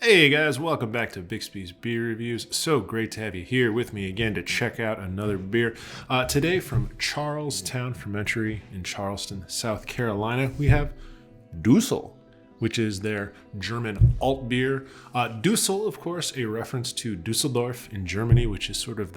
Hey guys, welcome back to Bixby's Beer Reviews. So great to have you here with me again to check out another beer. Today from Charles Towne Fermentory in Charleston, South Carolina, we have Düssel, which is their German Altbier. Düssel, of course, a reference to Dusseldorf in Germany, which is sort of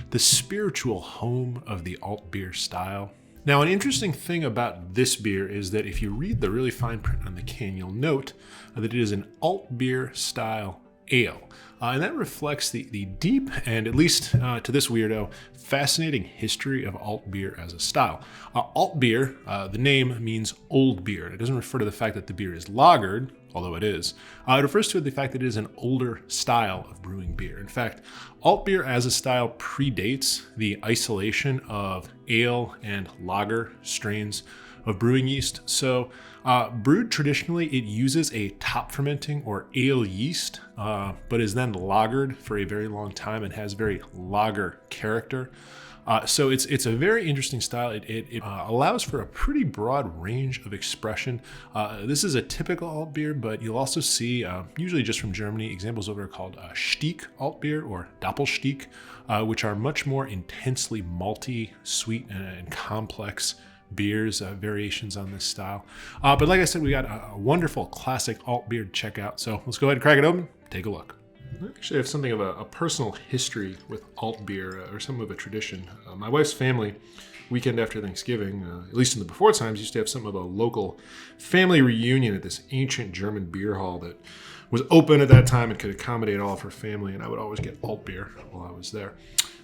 the spiritual home of the Altbier style. Now, an interesting thing about this beer is that if you read the really fine print on the can, you'll note that it is an Altbier style ale. And that reflects the deep and, at least to this weirdo, fascinating history of alt beer as a style. Alt beer, the name means old beer. It doesn't refer to the fact that the beer is lagered, although it is. It refers to the fact that it is an older style of brewing beer. In fact, alt beer as a style predates the isolation of ale and lager strains of brewing yeast. So brewed traditionally, it uses a top fermenting or ale yeast, but is then lagered for a very long time and has very lager character. So it's a very interesting style. It allows for a pretty broad range of expression. This is a typical alt beer, but you'll also see, usually just from Germany, examples over called Stieg alt beer or Doppelstieg, which are much more intensely malty, sweet, and complex beers, variations on this style. But like I said, we got a wonderful classic alt beer to check out. So let's go ahead and crack it open, take a look. I actually have something of a personal history with alt beer, or some of a tradition. My wife's family, weekend after Thanksgiving, at least in the before times, used to have some of a local family reunion at this ancient German beer hall that was open at that time and could accommodate all of her family, and I would always get alt beer while I was there.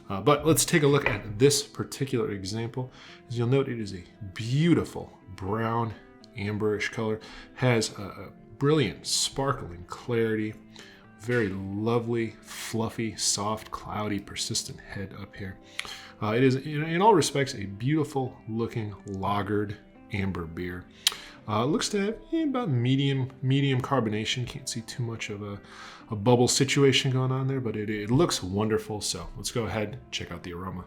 But let's take a look at this particular example. As you'll note, it is a beautiful brown amberish color, has a brilliant sparkling clarity, very lovely, fluffy, soft, cloudy, persistent head up here. It is, in all respects, a beautiful looking lagered amber beer. Looks to have about medium carbonation. Can't see too much of a bubble situation going on there, but it looks wonderful. So let's go ahead and check out the aroma.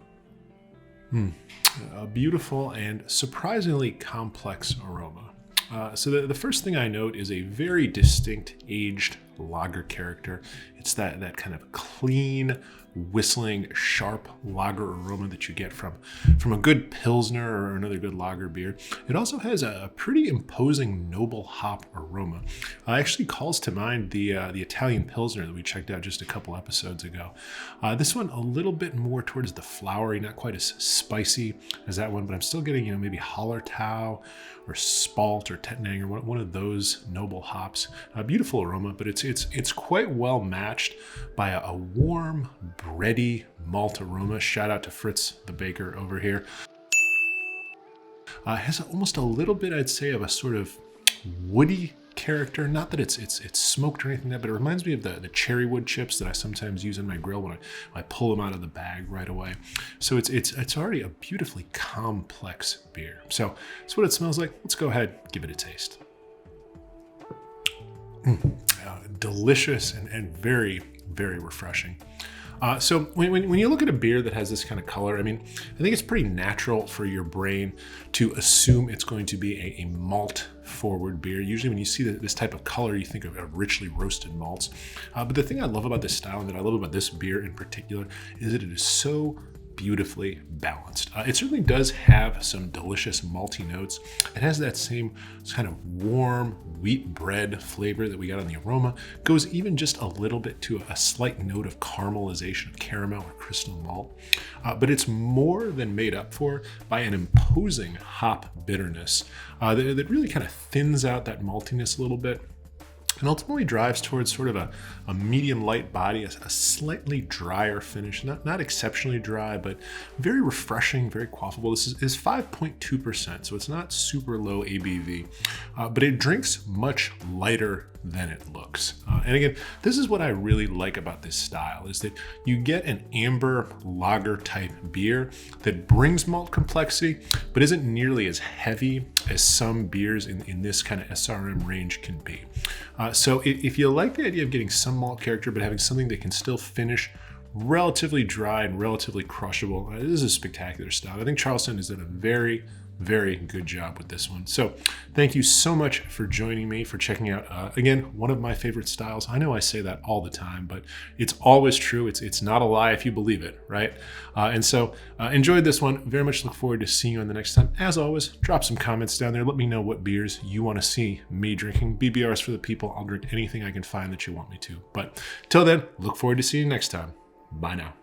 A beautiful and surprisingly complex aroma. So the first thing I note is a very distinct aged lager character. It's that kind of clean, whistling, sharp lager aroma that you get from a good Pilsner or another good lager beer. It also has a pretty imposing noble hop aroma. Actually calls to mind the Italian Pilsner that we checked out just a couple episodes ago. This one a little bit more towards the flowery, not quite as spicy as that one, but I'm still getting maybe Hallertau or Spalt or Tettnanger, one of those noble hops. A beautiful aroma, but it's quite well matched by a warm, bready malt aroma. Shout out to Fritz the baker over here. Has almost a little bit, I'd say, of a sort of woody character. Not that it's smoked or anything like that, but it reminds me of the cherry wood chips that I sometimes use in my grill when I pull them out of the bag right away. So it's already a beautifully complex beer. So that's what it smells like. Let's go ahead, give it a taste. Delicious and very, very refreshing. So when you look at a beer that has this kind of color, I think it's pretty natural for your brain to assume it's going to be a malt forward beer. Usually when you see this type of color, you think of richly roasted malts. But the thing I love about this style and that I love about this beer in particular is that it is so beautifully balanced. It certainly does have some delicious malty notes. It has that same kind of warm wheat bread flavor that we got on the aroma. Goes even just a little bit to a slight note of caramelization of caramel or crystal malt. But it's more than made up for by an imposing hop bitterness that really kind of thins out that maltiness a little bit, and ultimately drives towards sort of a medium light body, a slightly drier finish, not exceptionally dry, but very refreshing, very quaffable. This is 5.2%, so it's not super low ABV, but it drinks much lighter than it looks. And again, this is what I really like about this style, is that you get an amber lager type beer that brings malt complexity, but isn't nearly as heavy as some beers in this kind of SRM range can be. So if you like the idea of getting some malt character, but having something that can still finish relatively dry and relatively crushable, this is a spectacular style. I think Charles Towne has done a very, very good job with this one. So thank you so much for joining me, for checking out, again, one of my favorite styles. I know I say that all the time, but it's always true. It's not a lie if you believe it, right? And so enjoyed this one. Very much look forward to seeing you on the next time. As always, drop some comments down there. Let me know what beers you want to see me drinking. BBRs for the people. I'll drink anything I can find that you want me to. But till then, look forward to seeing you next time. Bye now.